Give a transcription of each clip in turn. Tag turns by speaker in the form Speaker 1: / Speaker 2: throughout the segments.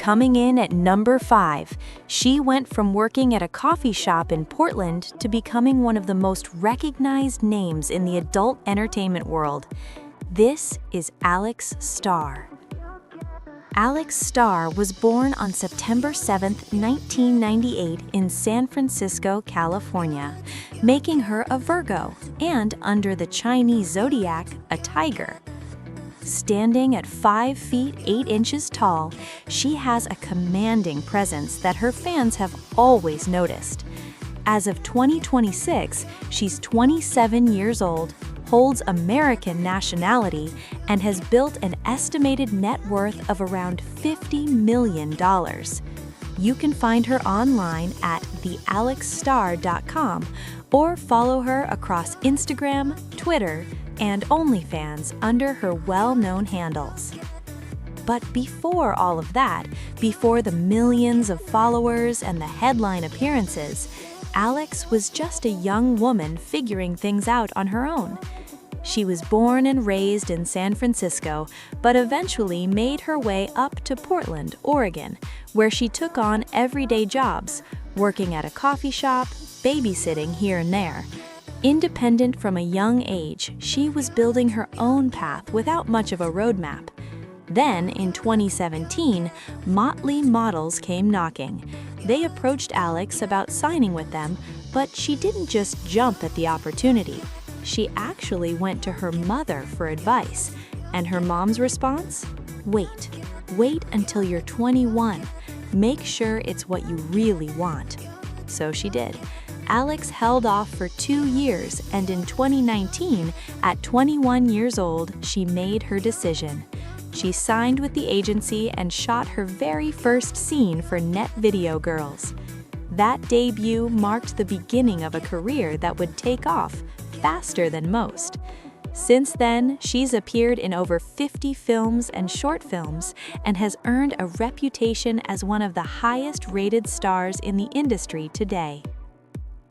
Speaker 1: Coming in at number 5, she went from working at a coffee shop in Portland to becoming one of the most recognized names in the adult entertainment world. This is Aylx Star. Aylx Star was born on September 7, 1998 in San Francisco, California, making her a Virgo and, under the Chinese zodiac, a tiger. Standing at 5 feet 8 inches tall, she has a commanding presence that her fans have always noticed. As of 2026, she's 27 years old, holds American nationality, and has built an estimated net worth of around $50 million. You can find her online at theaylxstar.com or follow her across Instagram, Twitter, and OnlyFans under her well-known handles. But before all of that, before the millions of followers and the headline appearances, Aylx was just a young woman figuring things out on her own. She was born and raised in San Francisco, but eventually made her way up to Portland, Oregon, where she took on everyday jobs, working at a coffee shop, babysitting here and there. Independent from a young age, she was building her own path without much of a roadmap. Then, in 2017, Motley Models came knocking. They approached Aylx about signing with them, but she didn't just jump at the opportunity. She actually went to her mother for advice. And her mom's response? Wait. Wait until you're 21. Make sure it's what you really want. So she did. Aylx held off for 2 years, and in 2019, at 21 years old, she made her decision. She signed with the agency and shot her very first scene for Net Video Girls. That debut marked the beginning of a career that would take off faster than most. Since then, she's appeared in over 50 films and short films and has earned a reputation as one of the highest-rated stars in the industry today.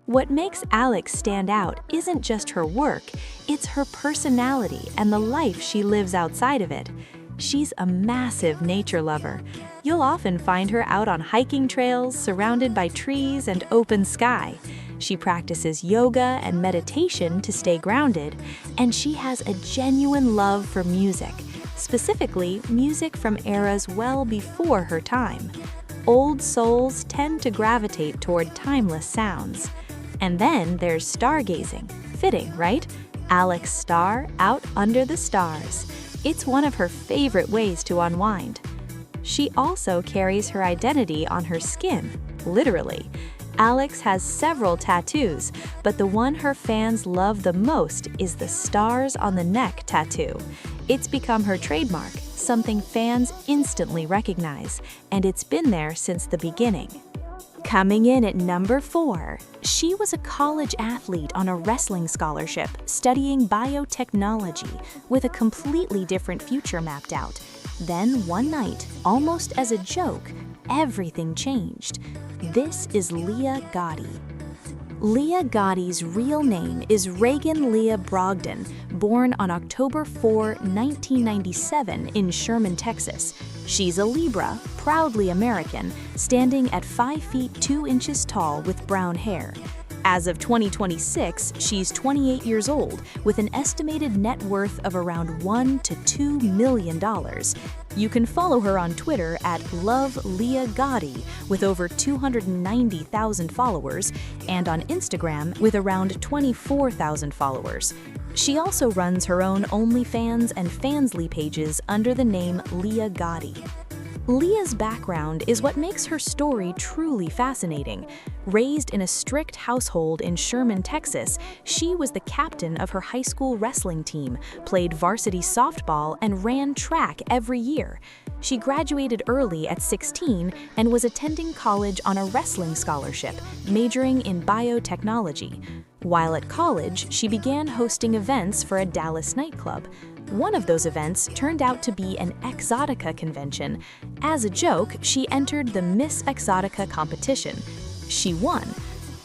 Speaker 1: What makes Aylx stand out isn't just her work, it's her personality and the life she lives outside of it. She's a massive nature lover. You'll often find her out on hiking trails surrounded by trees and open sky. She practices yoga and meditation to stay grounded, and she has a genuine love for music, specifically music from eras well before her time. Old souls tend to gravitate toward timeless sounds. And then there's stargazing. Fitting, right? Aylx Star out under the stars. It's one of her favorite ways to unwind. She also carries her identity on her skin, literally. Aylx has several tattoos, but the one her fans love the most is the stars on the neck tattoo. It's become her trademark, something fans instantly recognize, and it's been there since the beginning. Coming in at number 4, she was a college athlete on a wrestling scholarship studying biotechnology with a completely different future mapped out. Then one night, almost as a joke, everything changed. This is Leah Gotti. Leah Gotti's real name is Reagan Leah Brogdon, born on October 4, 1997 in Sherman, Texas. She's a Libra, proudly American, standing at 5 feet 2 inches tall with brown hair. As of 2026, she's 28 years old with an estimated net worth of around $1 to $2 million. You can follow her on Twitter at @LoveLeahGotti with over 290,000 followers and on Instagram with around 24,000 followers. She also runs her own OnlyFans and Fansly pages under the name Leah Gotti. Leah's background is what makes her story truly fascinating. Raised in a strict household in Sherman, Texas, she was the captain of her high school wrestling team, played varsity softball, and ran track every year. She graduated early at 16 and was attending college on a wrestling scholarship, majoring in biotechnology. While at college, she began hosting events for a Dallas nightclub. One of those events turned out to be an Exotica convention. As a joke, she entered the Miss Exotica competition. She won.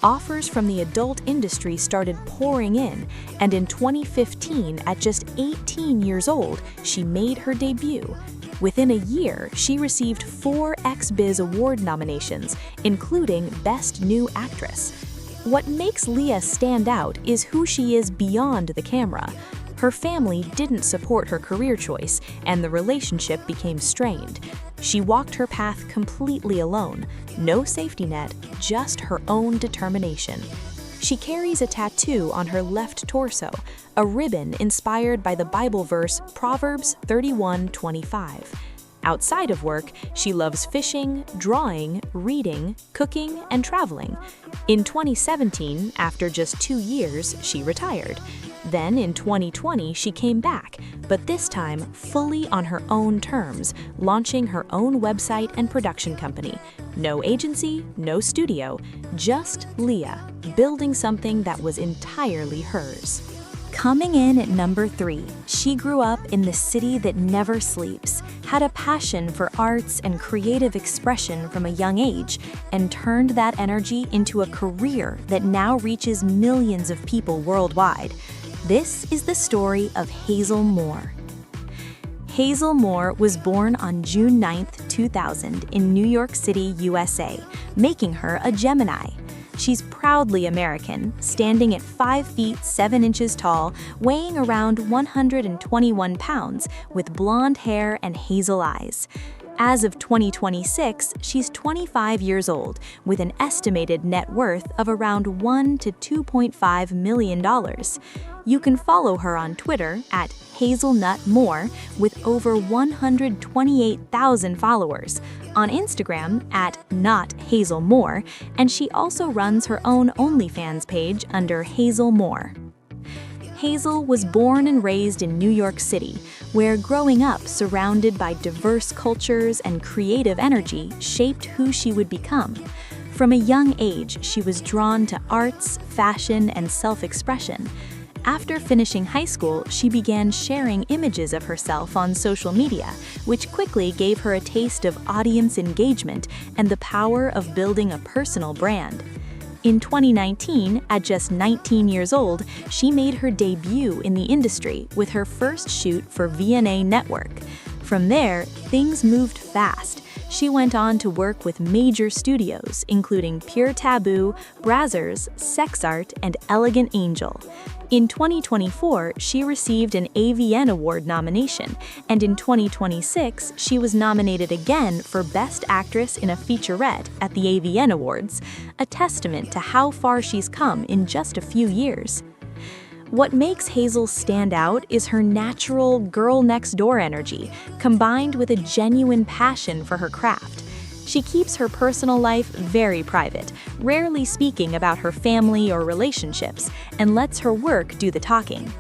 Speaker 1: Offers from the adult industry started pouring in, and in 2015, at just 18 years old, she made her debut. Within a year, she received 4 XBiz Award nominations, including Best New Actress. What makes Leah stand out is who she is beyond the camera. Her family didn't support her career choice, and the relationship became strained. She walked her path completely alone, no safety net, just her own determination. She carries a tattoo on her left torso, a ribbon inspired by the Bible verse Proverbs 31:25. Outside of work, she loves fishing, drawing, reading, cooking, and traveling. In 2017, after just 2 years, she retired. Then in 2020, she came back, but this time fully on her own terms, launching her own website and production company. No agency, no studio, just Leah, building something that was entirely hers. Coming in at number 3, she grew up in the city that never sleeps, had a passion for arts and creative expression from a young age, and turned that energy into a career that now reaches millions of people worldwide. This is the story of Hazel Moore. Hazel Moore was born on June 9, 2000 in New York City, USA, making her a Gemini. She's proudly American, standing at 5 feet 7 inches tall, weighing around 121 pounds, with blonde hair and hazel eyes. As of 2026, she's 25 years old, with an estimated net worth of around $1 to $2.5 million. You can follow her on Twitter at hazelnutmore with over 128,000 followers, on Instagram at nothazelmoore, and she also runs her own OnlyFans page under Hazel Moore. Hazel was born and raised in New York City, where growing up surrounded by diverse cultures and creative energy shaped who she would become. From a young age, she was drawn to arts, fashion, and self-expression. After finishing high school, she began sharing images of herself on social media, which quickly gave her a taste of audience engagement and the power of building a personal brand. In 2019, at just 19 years old, she made her debut in the industry with her first shoot for VNA Network. From there, things moved fast. She went on to work with major studios, including Pure Taboo, Brazzers, Sex Art, and Elegant Angel. In 2024, she received an AVN Award nomination, and in 2026, she was nominated again for Best Actress in a Featurette at the AVN Awards, a testament to how far she's come in just a few years. What makes Hazel stand out is her natural girl-next-door energy, combined with a genuine passion for her craft. She keeps her personal life very private, rarely speaking about her family or relationships, and lets her work do the talking.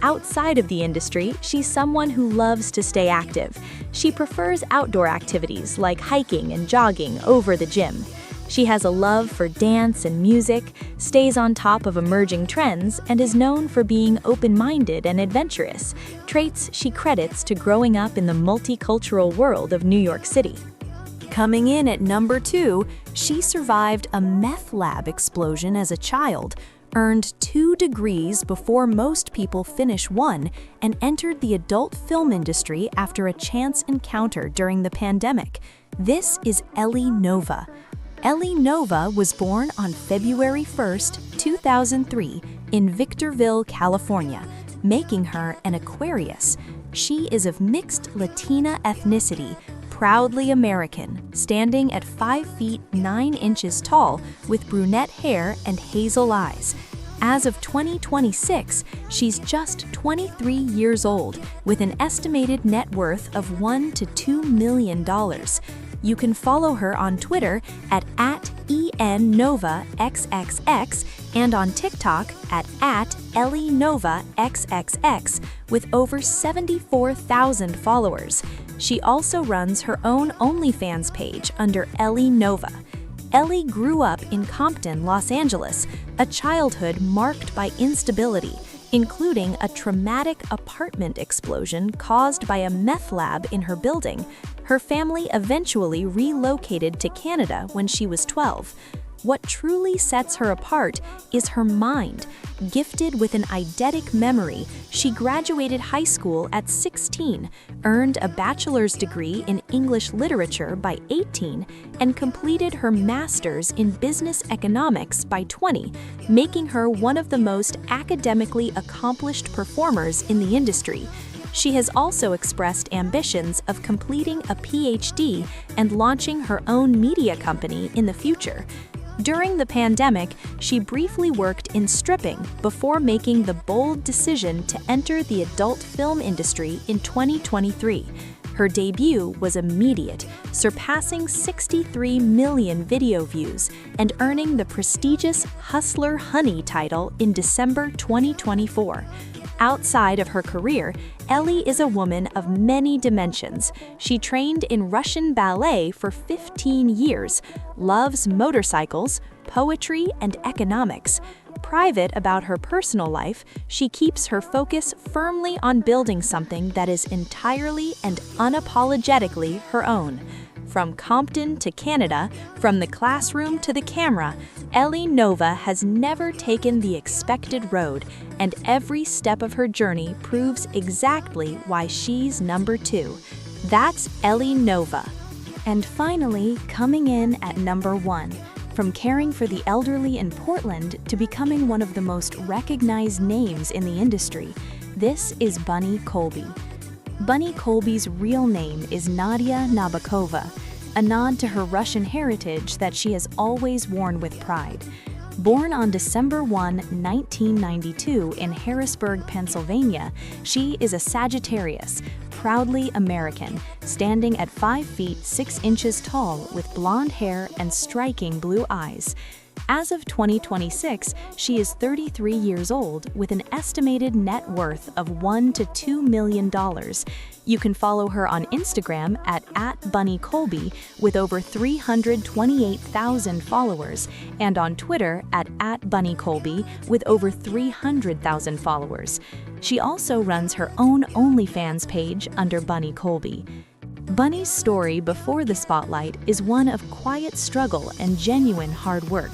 Speaker 1: Outside of the industry, she's someone who loves to stay active. She prefers outdoor activities like hiking and jogging over the gym. She has a love for dance and music, stays on top of emerging trends, and is known for being open-minded and adventurous, traits she credits to growing up in the multicultural world of New York City. Coming in at number 2, she survived a meth lab explosion as a child, earned 2 degrees before most people finish one, and entered the adult film industry after a chance encounter during the pandemic. This is Ellie Nova. Ellie Nova was born on February 1, 2003, in Victorville, California, making her an Aquarius. She is of mixed Latina ethnicity, proudly American, standing at 5 feet 9 inches tall with brunette hair and hazel eyes. As of 2026, she's just 23 years old, with an estimated net worth of $1 to $2 million. You can follow her on Twitter at ENNovaXXX and on TikTok at EllieNovaXXX with over 74,000 followers. She also runs her own OnlyFans page under Ellie Nova. Ellie grew up in Compton, Los Angeles, a childhood marked by instability, including a traumatic apartment explosion caused by a meth lab in her building. Her family eventually relocated to Canada when she was 12. What truly sets her apart is her mind. Gifted with an eidetic memory, she graduated high school at 16, earned a bachelor's degree in English literature by 18, and completed her master's in business economics by 20, making her one of the most academically accomplished performers in the industry. She has also expressed ambitions of completing a PhD and launching her own media company in the future. During the pandemic, she briefly worked in stripping before making the bold decision to enter the adult film industry in 2023. Her debut was immediate, surpassing 63 million video views and earning the prestigious Hustler Honey title in December 2024. Outside of her career, Ellie is a woman of many dimensions. She trained in Russian ballet for 15 years, loves motorcycles, poetry, and economics. Private about her personal life, she keeps her focus firmly on building something that is entirely and unapologetically her own. From Compton to Canada, from the classroom to the camera, Ellie Nova has never taken the expected road, and every step of her journey proves exactly why she's number 2. That's Ellie Nova. And finally, coming in at number 1. From caring for the elderly in Portland to becoming one of the most recognized names in the industry, this is Bunny Colby. Bunny Colby's real name is Nadia Nabokova, a nod to her Russian heritage that she has always worn with pride. Born on December 1, 1992 in Harrisburg, Pennsylvania, she is a Sagittarius, proudly American, standing at 5 feet 6 inches tall with blonde hair and striking blue eyes. As of 2026, she is 33 years old with an estimated net worth of $1 to $2 million. You can follow her on Instagram at @BunnyColby with over 328,000 followers and on Twitter at @BunnyColby with over 300,000 followers. She also runs her own OnlyFans page under Bunny Colby. Bunny's story before the spotlight is one of quiet struggle and genuine hard work.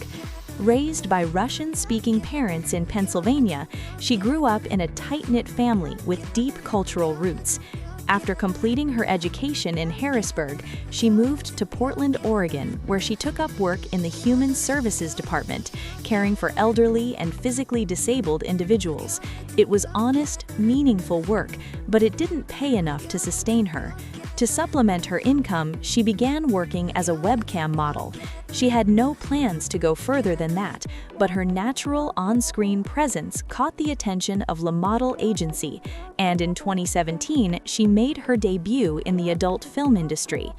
Speaker 1: Raised by Russian-speaking parents in Pennsylvania, she grew up in a tight-knit family with deep cultural roots. After completing her education in Harrisburg, she moved to Portland, Oregon, where she took up work in the Human Services Department, caring for elderly and physically disabled individuals. It was honest, meaningful work, but it didn't pay enough to sustain her. To supplement her income, she began working as a webcam model. She had no plans to go further than that, but her natural on-screen presence caught the attention of La Model Agency, and in 2017, she made her debut in the adult film industry.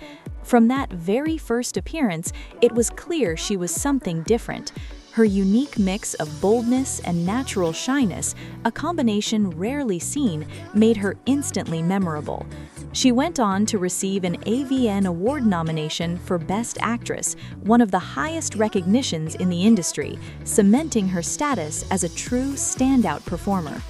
Speaker 1: From that very first appearance, it was clear she was something different. Her unique mix of boldness and natural shyness, a combination rarely seen, made her instantly memorable. She went on to receive an AVN Award nomination for Best Actress, one of the highest recognitions in the industry, cementing her status as a true standout performer.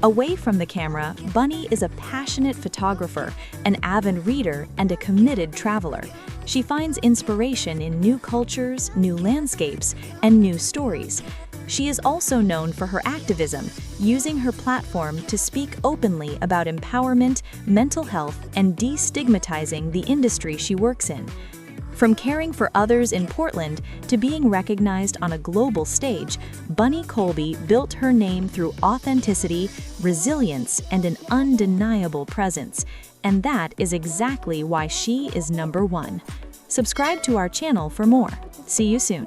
Speaker 1: Away from the camera, Bunny is a passionate photographer, an avid reader, and a committed traveler. She finds inspiration in new cultures, new landscapes, and new stories. She is also known for her activism, using her platform to speak openly about empowerment, mental health, and destigmatizing the industry she works in. From caring for others in Portland to being recognized on a global stage, Bunny Colby built her name through authenticity, resilience, and an undeniable presence. And that is exactly why she is number 1. Subscribe to our channel for more. See you soon.